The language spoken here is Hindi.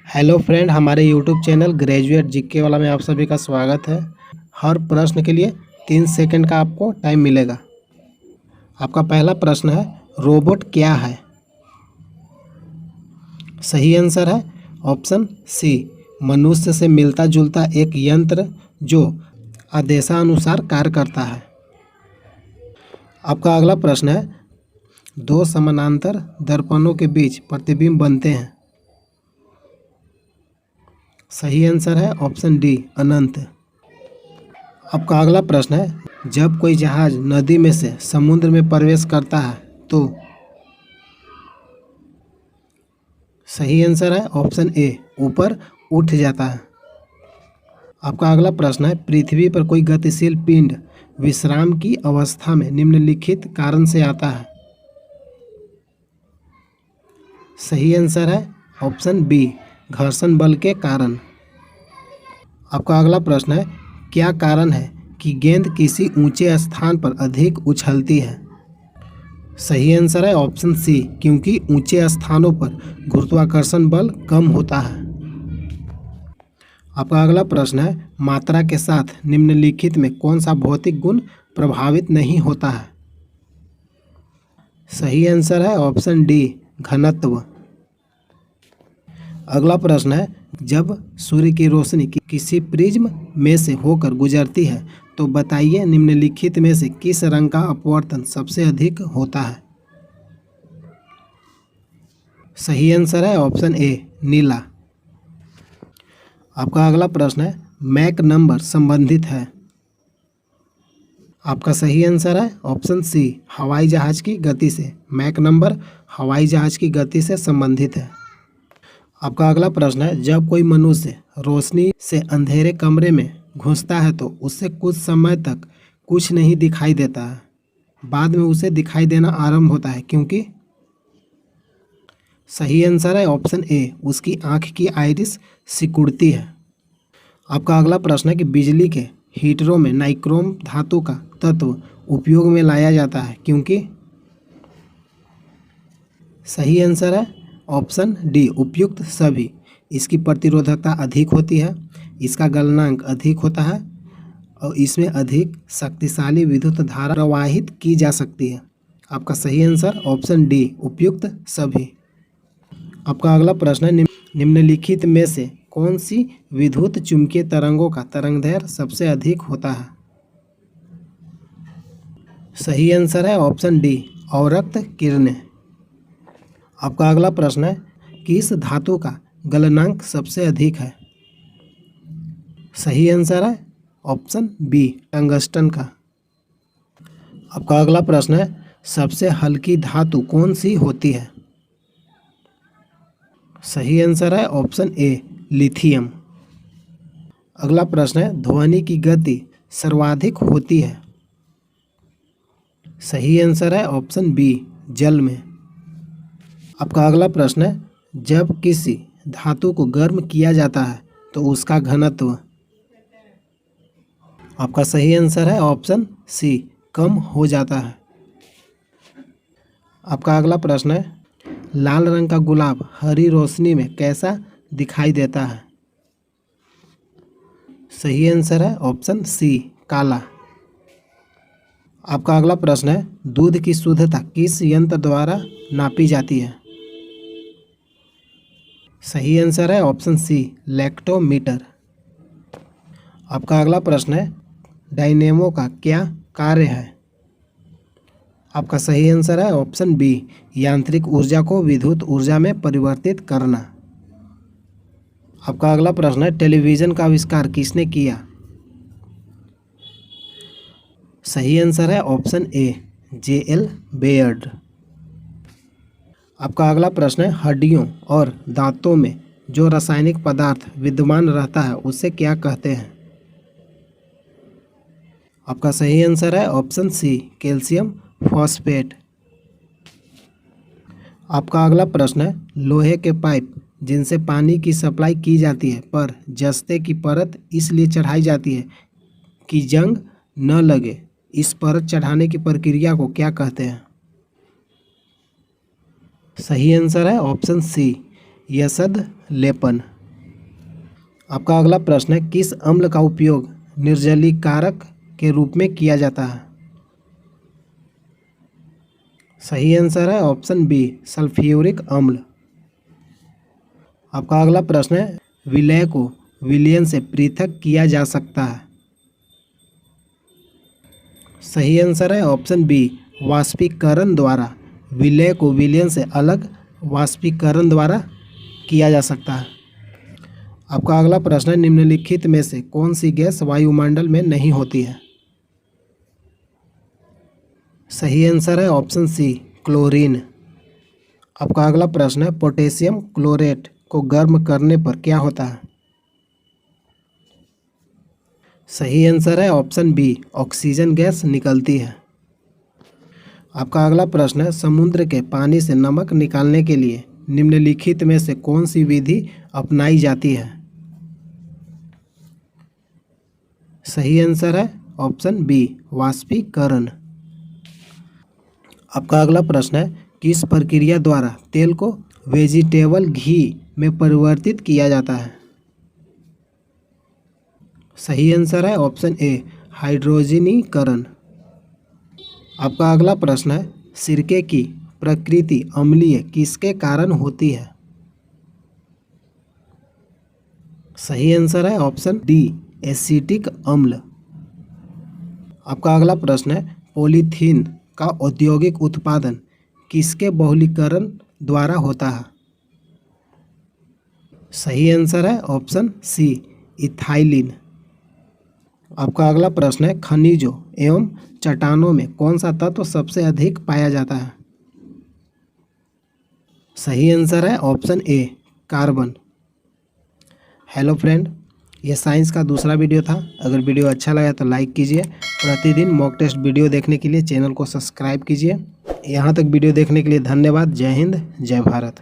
हेलो फ्रेंड, हमारे यूट्यूब चैनल ग्रेजुएट जीके वाला में आप सभी का स्वागत है। हर प्रश्न के लिए 3 सेकंड का आपको टाइम मिलेगा। आपका पहला प्रश्न है, रोबोट क्या है? सही आंसर है ऑप्शन सी, मनुष्य से मिलता जुलता एक यंत्र जो आदेशानुसार कार्य करता है। आपका अगला प्रश्न है, दो समानांतर दर्पणों के बीच प्रतिबिंब बनते हैं। सही आंसर है ऑप्शन डी, अनंत। आपका अगला प्रश्न है, जब कोई जहाज नदी में से समुद्र में प्रवेश करता है तो? सही आंसर है ऑप्शन ए, ऊपर उठ जाता है। आपका अगला प्रश्न है, पृथ्वी पर कोई गतिशील पिंड विश्राम की अवस्था में निम्नलिखित कारण से आता है। सही आंसर है ऑप्शन बी, घर्षण बल के कारण। आपका अगला प्रश्न है, क्या कारण है कि गेंद किसी ऊंचे स्थान पर अधिक उछलती है? सही आंसर है ऑप्शन सी, क्योंकि ऊंचे स्थानों पर गुरुत्वाकर्षण बल कम होता है। आपका अगला प्रश्न है, मात्रा के साथ निम्नलिखित में कौन सा भौतिक गुण प्रभावित नहीं होता है? सही आंसर है ऑप्शन डी, घनत्व। अगला प्रश्न है, जब सूर्य की रोशनी किसी प्रिज्म में से होकर गुजरती है तो बताइए निम्नलिखित में से किस रंग का अपवर्तन सबसे अधिक होता है? सही आंसर है ऑप्शन ए, नीला। आपका अगला प्रश्न है, मैक नंबर संबंधित है। आपका सही आंसर है ऑप्शन सी, हवाई जहाज की गति से। मैक नंबर हवाई जहाज की गति से संबंधित है। आपका अगला प्रश्न है, जब कोई मनुष्य रोशनी से अंधेरे कमरे में घुसता है तो उससे कुछ समय तक कुछ नहीं दिखाई देता है, बाद में उसे दिखाई देना आरंभ होता है, क्योंकि? सही आंसर है ऑप्शन ए, उसकी आंख की आइरिस सिकुड़ती है। आपका अगला प्रश्न है कि बिजली के हीटरों में नाइक्रोम धातु का तत्व उपयोग में लाया जाता है, क्योंकि? सही आंसर है ऑप्शन डी, उपयुक्त सभी। इसकी प्रतिरोधकता अधिक होती है, इसका गलनांक अधिक होता है और इसमें अधिक शक्तिशाली विद्युत धारा प्रवाहित की जा सकती है। आपका सही आंसर ऑप्शन डी, उपयुक्त सभी। आपका अगला प्रश्न है, निम्नलिखित में से कौन सी विद्युत चुम्बकीय तरंगों का तरंगदैर्घ्य सबसे अधिक होता है? सही आंसर है ऑप्शन डी, अवरक्त किरणें। आपका अगला प्रश्न है, किस धातु का गलनांक सबसे अधिक है? सही आंसर है ऑप्शन बी, टंगस्टन का। आपका अगला प्रश्न है, सबसे हल्की धातु कौन सी होती है? सही आंसर है ऑप्शन ए, लिथियम। अगला प्रश्न है, ध्वनि की गति सर्वाधिक होती है? सही आंसर है ऑप्शन बी, जल में। आपका अगला प्रश्न है, जब किसी धातु को गर्म किया जाता है तो उसका घनत्व? आपका सही आंसर है ऑप्शन सी, कम हो जाता है। आपका अगला प्रश्न है, लाल रंग का गुलाब हरी रोशनी में कैसा दिखाई देता है? सही आंसर है ऑप्शन सी, काला। आपका अगला प्रश्न है, दूध की शुद्धता किस यंत्र द्वारा नापी जाती है? सही आंसर है ऑप्शन सी, लैक्टोमीटर। आपका अगला प्रश्न है, डायनेमो का क्या कार्य है? आपका सही आंसर है ऑप्शन बी, यांत्रिक ऊर्जा को विद्युत ऊर्जा में परिवर्तित करना। आपका अगला प्रश्न है, टेलीविज़न का आविष्कार किसने किया? सही आंसर है ऑप्शन ए, जे.एल. बेयर्ड। आपका अगला प्रश्न है, हड्डियों और दांतों में जो रासायनिक पदार्थ विद्यमान रहता है उसे क्या कहते हैं? आपका सही आंसर है ऑप्शन सी, कैल्शियम फॉस्फेट। आपका अगला प्रश्न है, लोहे के पाइप जिनसे पानी की सप्लाई की जाती है पर जस्ते की परत इसलिए चढ़ाई जाती है कि जंग न लगे, इस परत चढ़ाने की प्रक्रिया को क्या कहते हैं? सही आंसर है ऑप्शन सी, यसद लेपन। आपका अगला प्रश्न है, किस अम्ल का उपयोग निर्जलीकारक के रूप में किया जाता है? सही आंसर है ऑप्शन बी, सल्फ्यूरिक अम्ल। आपका अगला प्रश्न है, विलय को विलयन से पृथक किया जा सकता है? सही आंसर है ऑप्शन बी, वाष्पीकरण द्वारा। विलय को विलयन से अलग वाष्पीकरण द्वारा किया जा सकता है। आपका अगला प्रश्न है, निम्नलिखित में से कौन सी गैस वायुमंडल में नहीं होती है? सही आंसर है ऑप्शन सी, क्लोरीन। आपका अगला प्रश्न है, पोटेशियम क्लोरेट को गर्म करने पर क्या होता है? सही आंसर है ऑप्शन बी, ऑक्सीजन गैस निकलती है। आपका अगला प्रश्न है, समुद्र के पानी से नमक निकालने के लिए निम्नलिखित में से कौन सी विधि अपनाई जाती है? सही आंसर है ऑप्शन बी, वाष्पीकरण। आपका अगला प्रश्न है, किस प्रक्रिया द्वारा तेल को वेजिटेबल घी में परिवर्तित किया जाता है? सही आंसर है ऑप्शन ए, हाइड्रोजनीकरण। आपका अगला प्रश्न है, सिरके की प्रकृति अम्लीय किसके कारण होती है? सही आंसर है ऑप्शन डी, एसिटिक अम्ल। आपका अगला प्रश्न है, पॉलीथीन का औद्योगिक उत्पादन किसके बहुलीकरण द्वारा होता है? सही आंसर है ऑप्शन सी, इथाइलिन। आपका अगला प्रश्न है, खनिजों एवं चट्टानों में कौन सा तत्व सबसे अधिक पाया जाता है? सही आंसर है option A, carbon. Hello friend, यह साइंस का दूसरा वीडियो था। अगर वीडियो अच्छा लगा तो लाइक कीजिए। प्रतिदिन मॉक टेस्ट वीडियो देखने के लिए चैनल को सब्सक्राइब कीजिए। यहाँ तक वीडियो देखने के लिए धन्यवाद। जय हिंद, जय भारत।